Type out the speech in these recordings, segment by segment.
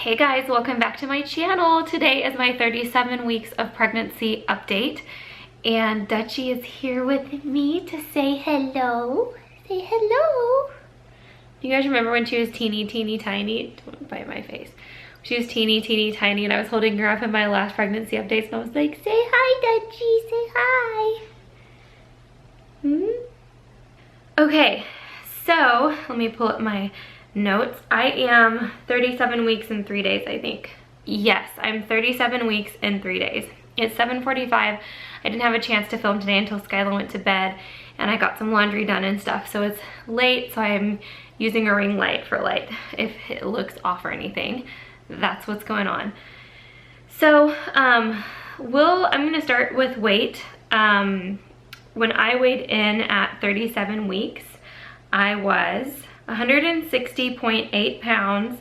Hey guys, welcome back to my channel. Today is my 37 weeks of pregnancy update, and Dutchie is here with me to say hello. Say hello. Do you guys remember when she was teeny tiny? Don't bite my face. She was teeny tiny, and I was holding her up in my last pregnancy updates, and I was like, say hi, Dutchie, say hi. Okay, so let me pull up my notes. I am 37 weeks and 3 days, I think. Yes, I'm 37 weeks and 3 days. It's 7:45. I didn't have a chance to film today until Skyla went to bed, and I got some laundry done and stuff, so it's late, so I'm using a ring light for light. If it looks off or anything, that's what's going on. So I'm gonna start with weight. When I weighed in at 37 weeks, I was 160.8 pounds,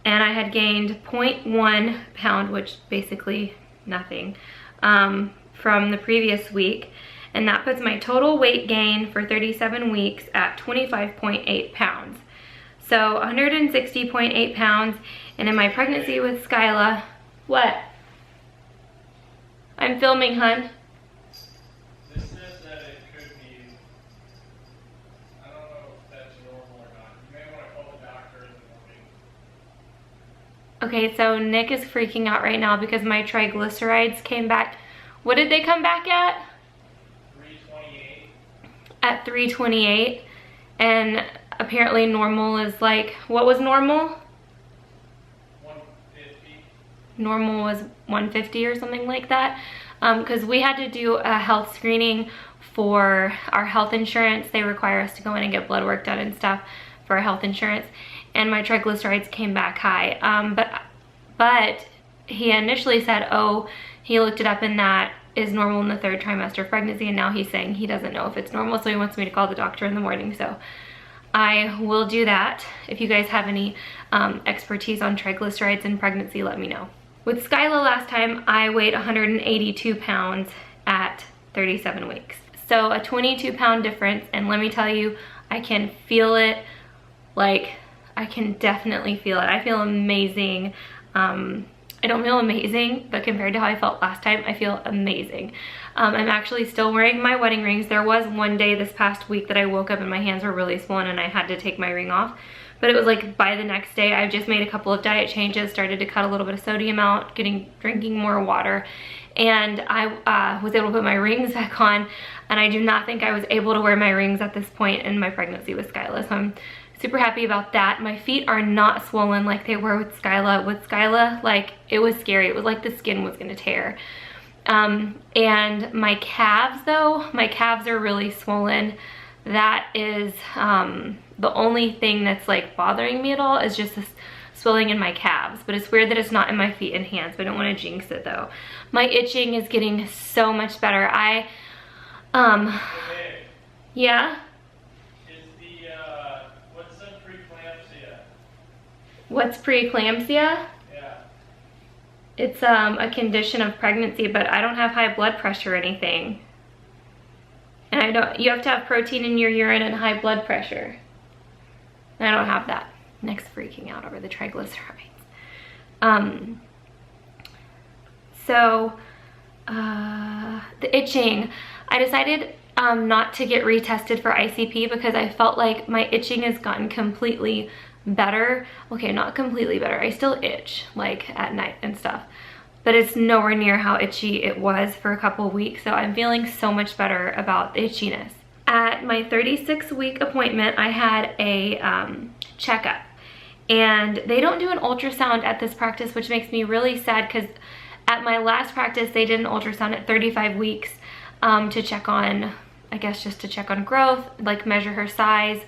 and I had gained 0.1 pound, which basically nothing, from the previous week. And that puts my total weight gain for 37 weeks at 25.8 pounds. So 160.8 pounds, and in my pregnancy with Skyla, what? I'm filming, hun. This says that it could be, I don't know if that's normal or not. You may want to call the doctor in the morning. Okay, so Nick is freaking out right now because my triglycerides came back. What did they come back at? 328. At 328. And apparently normal is like, what was normal? 150. Normal was 150 or something like that. Because we had to do a health screening for our health insurance. They require us to go in and get blood work done and stuff for our health insurance. And my triglycerides came back high. But he initially said, oh, he looked it up and that is normal in the 3rd trimester of pregnancy, and now he's saying he doesn't know if it's normal, so he wants me to call the doctor in the morning. So I will do that. If you guys have any expertise on triglycerides in pregnancy, let me know. With Skyla last time, I weighed 182 pounds at 37 weeks. So a 22 pound difference, and let me tell you, I can feel it. Like, I can definitely feel it. I feel amazing. I don't feel amazing, but compared to how I felt last time, I feel amazing. I'm actually still wearing my wedding rings. There was one day this past week that I woke up and my hands were really swollen and I had to take my ring off. But it was like by the next day, I've just made a couple of diet changes, started to cut a little bit of sodium out, drinking more water. And I was able to put my rings back on, and I do not think I was able to wear my rings at this point in my pregnancy with Skyla. So I'm super happy about that. My feet are not swollen like they were with Skyla. With Skyla, like, it was scary. It was like the skin was gonna tear. And my calves though, my calves are really swollen. That is the only thing that's like bothering me at all, is just this swelling in my calves. But it's weird that it's not in my feet and hands, but I don't want to jinx it though. My itching is getting so much better. Yeah? What's the preeclampsia? What's preeclampsia? Yeah. It's a condition of pregnancy, but I don't have high blood pressure or anything. And you have to have protein in your urine and high blood pressure. And I don't have that. Nick's freaking out over the triglycerides. The itching. I decided not to get retested for ICP because I felt like my itching has gotten completely better. Okay, not completely better. I still itch, like at night and stuff, but it's nowhere near how itchy it was for a couple of weeks. So I'm feeling so much better about the itchiness. At my 36-week appointment, I had a checkup, and they don't do an ultrasound at this practice, which makes me really sad because at my last practice, they did an ultrasound at 35 weeks to check on, I guess just to check on growth, like measure her size,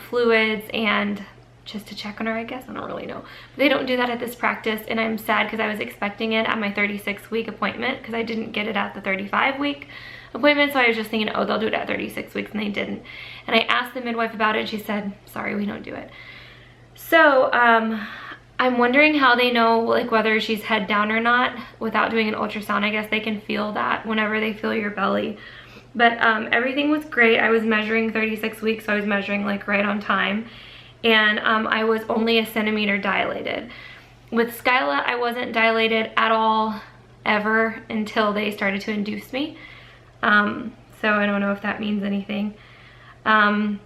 fluids, and just to check on her, I guess. I don't really know. But they don't do that at this practice, and I'm sad because I was expecting it at my 36-week appointment because I didn't get it at the 35-week appointment. So I was just thinking, oh, they'll do it at 36 weeks, and they didn't. And I asked the midwife about it, and she said, sorry, we don't do it. So I'm wondering how they know, like, whether she's head down or not without doing an ultrasound. I guess they can feel that whenever they feel your belly. But everything was great. I was measuring 36 weeks, so I was measuring like right on time. And I was only a centimeter dilated. With Skyla, I wasn't dilated at all ever until they started to induce me. So I don't know if that means anything. I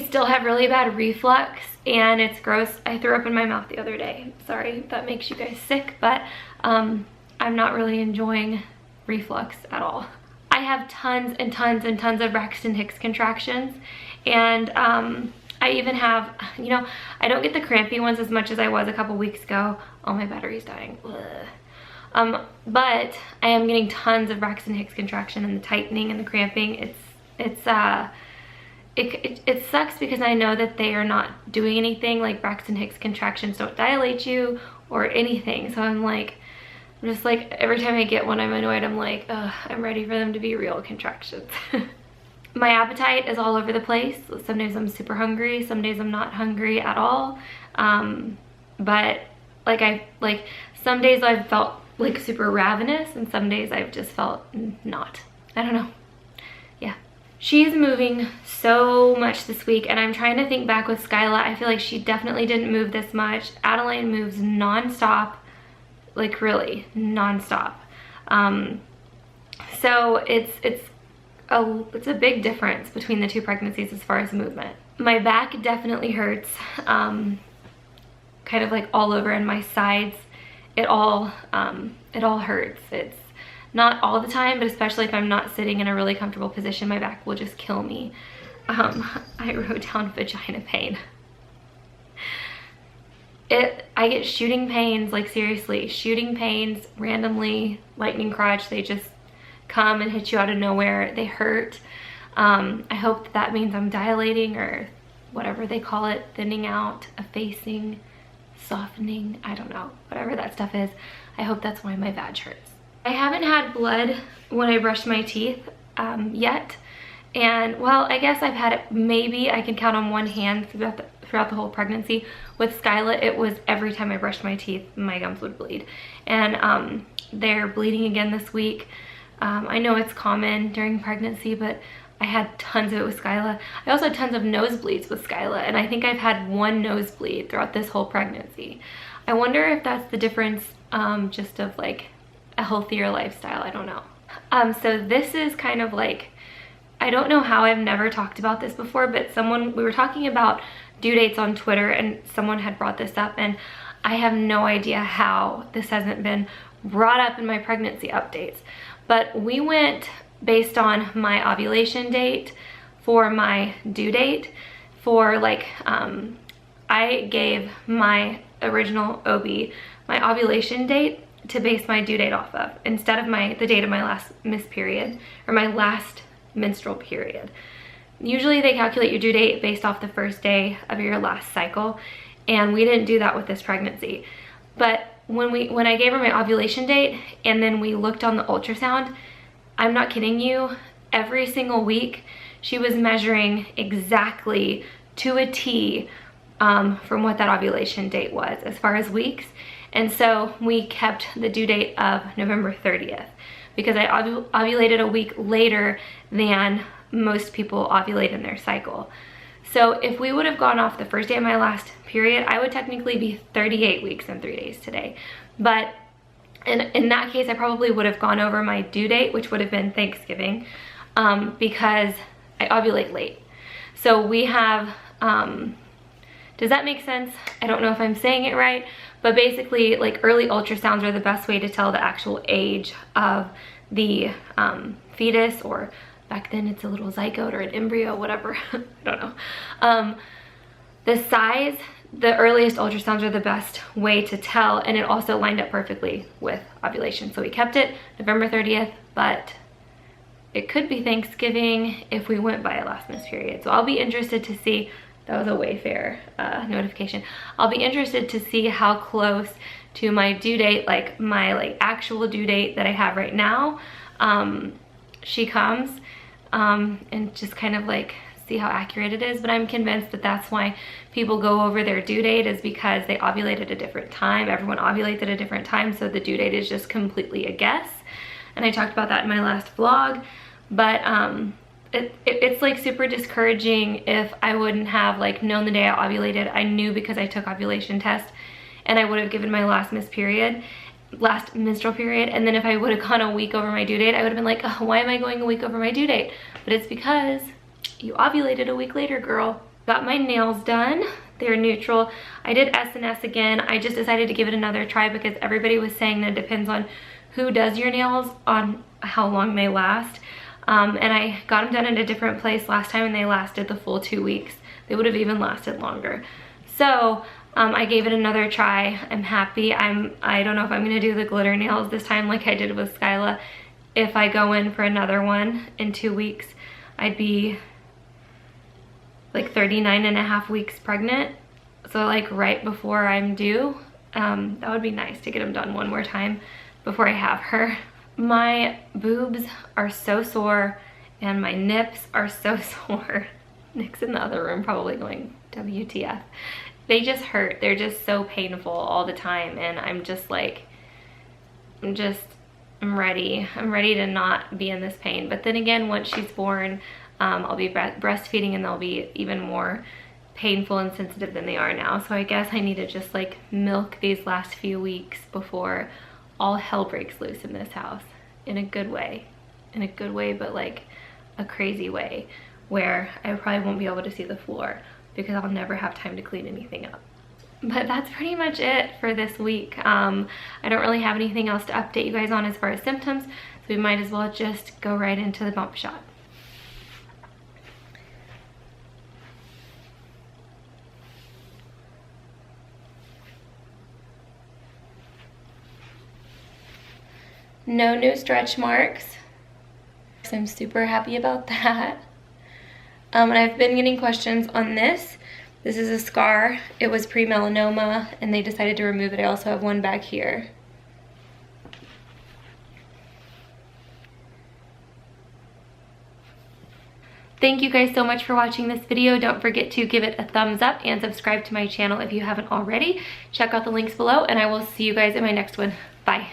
still have really bad reflux and it's gross. I threw up in my mouth the other day. Sorry if that makes you guys sick, but I'm not really enjoying reflux at all. I have tons and tons and tons of Braxton Hicks contractions, and I even have, you know, I don't get the crampy ones as much as I was a couple weeks ago. Oh, my battery's dying. Ugh. But I am getting tons of Braxton Hicks contraction, and the tightening and the cramping. It sucks because I know that they are not doing anything. Like, Braxton Hicks contractions don't dilate you or anything. So I'm just like, every time I get one, I'm annoyed. I'm like, ugh, I'm ready for them to be real contractions. My appetite is all over the place. Some days I'm super hungry. Some days I'm not hungry at all. But some days I've felt like super ravenous, and some days I've just felt not. I don't know. Yeah. She's moving so much this week, and I'm trying to think back with Skyla. I feel like she definitely didn't move this much. Adeline moves nonstop, like really nonstop. So it's a big difference between the two pregnancies as far as movement. My back definitely hurts, kind of like all over, and my sides, it all hurts. It's not all the time, but especially if I'm not sitting in a really comfortable position, my back will just kill me. I wrote down vagina pain. I get shooting pains, like seriously, shooting pains randomly, lightning crotch. They just come and hit you out of nowhere. They hurt. I hope that means I'm dilating, or whatever they call it, thinning out, effacing, softening, I don't know, whatever that stuff is. I hope that's why my vag hurts. I haven't had blood when I brush my teeth yet. And well, I guess I've had it, maybe I can count on one hand throughout the whole pregnancy. With Skyla, it was every time I brushed my teeth, my gums would bleed. And they're bleeding again this week. I know it's common during pregnancy, but I had tons of it with Skyla. I also had tons of nosebleeds with Skyla, and I think I've had one nosebleed throughout this whole pregnancy. I wonder if that's the difference, just of like a healthier lifestyle. I don't know. So this is kind of like, I don't know how, I've never talked about this before, but we were talking about due dates on Twitter, and someone had brought this up, and I have no idea how this hasn't been brought up in my pregnancy updates. But we went based on my ovulation date for my due date. For like, I gave my original OB my ovulation date to base my due date off of, instead of the date of my last period, or my last menstrual period. Usually they calculate your due date based off the first day of your last cycle, and we didn't do that with this pregnancy. But when I gave her my ovulation date, and then we looked on the ultrasound, I'm not kidding you, every single week she was measuring exactly to a T from what that ovulation date was as far as weeks. And so we kept the due date of November 30th because I ovulated a week later than most people ovulate in their cycle. So if we would have gone off the first day of my last period, I would technically be 38 weeks and 3 days today. But in that case, I probably would have gone over my due date, which would have been Thanksgiving, because I ovulate late. So we have, does that make sense? I don't know if I'm saying it right, but basically like early ultrasounds are the best way to tell the actual age of the fetus, or back then it's a little zygote or an embryo, whatever, I don't know. The size, the earliest ultrasounds are the best way to tell, and it also lined up perfectly with ovulation. So we kept it November 30th, but it could be Thanksgiving if we went by a last miss period. So I'll be interested to see, that was a Wayfair notification. I'll be interested to see how close to my due date, like my actual due date that I have right now, she comes, and just kind of like see how accurate it is. But I'm convinced that that's why people go over their due date, is because they ovulate at a different time. Everyone ovulates at a different time, so the due date is just completely a guess. And I talked about that in my last vlog. But it's like super discouraging if I wouldn't have like known the day I ovulated. I knew because I took ovulation tests, and I would have given my last menstrual period, and then if I would have gone a week over my due date, I would have been like, oh, why am I going a week over my due date? But it's because you ovulated a week later, girl. Got my nails done. They're neutral. I did S&S again. I just decided to give it another try because everybody was saying that it depends on who does your nails on how long they last. And I got them done at a different place last time and they lasted the full 2 weeks. They would have even lasted longer. So I gave it another try. I'm happy. I don't know if I'm gonna do the glitter nails this time like I did with Skyla. If I go in for another one in 2 weeks, I'd be like 39.5 weeks pregnant. So like right before I'm due. That would be nice to get them done one more time before I have her. My boobs are so sore and my nips are so sore. Nick's in the other room probably going, WTF. They just hurt. They're just so painful all the time, and I'm just like, I'm ready. I'm ready to not be in this pain. But then again, once she's born, I'll be breastfeeding and they'll be even more painful and sensitive than they are now. So I guess I need to just like milk these last few weeks before all hell breaks loose in this house, in a good way. In a good way, but like a crazy way where I probably won't be able to see the floor because I'll never have time to clean anything up. But that's pretty much it for this week. I don't really have anything else to update you guys on as far as symptoms, so we might as well just go right into the bump shot. No new stretch marks. So I'm super happy about that. And I've been getting questions on this. This is a scar. It was pre-melanoma and they decided to remove it. I also have one back here. Thank you guys so much for watching this video. Don't forget to give it a thumbs up and subscribe to my channel if you haven't already. Check out the links below and I will see you guys in my next one. Bye.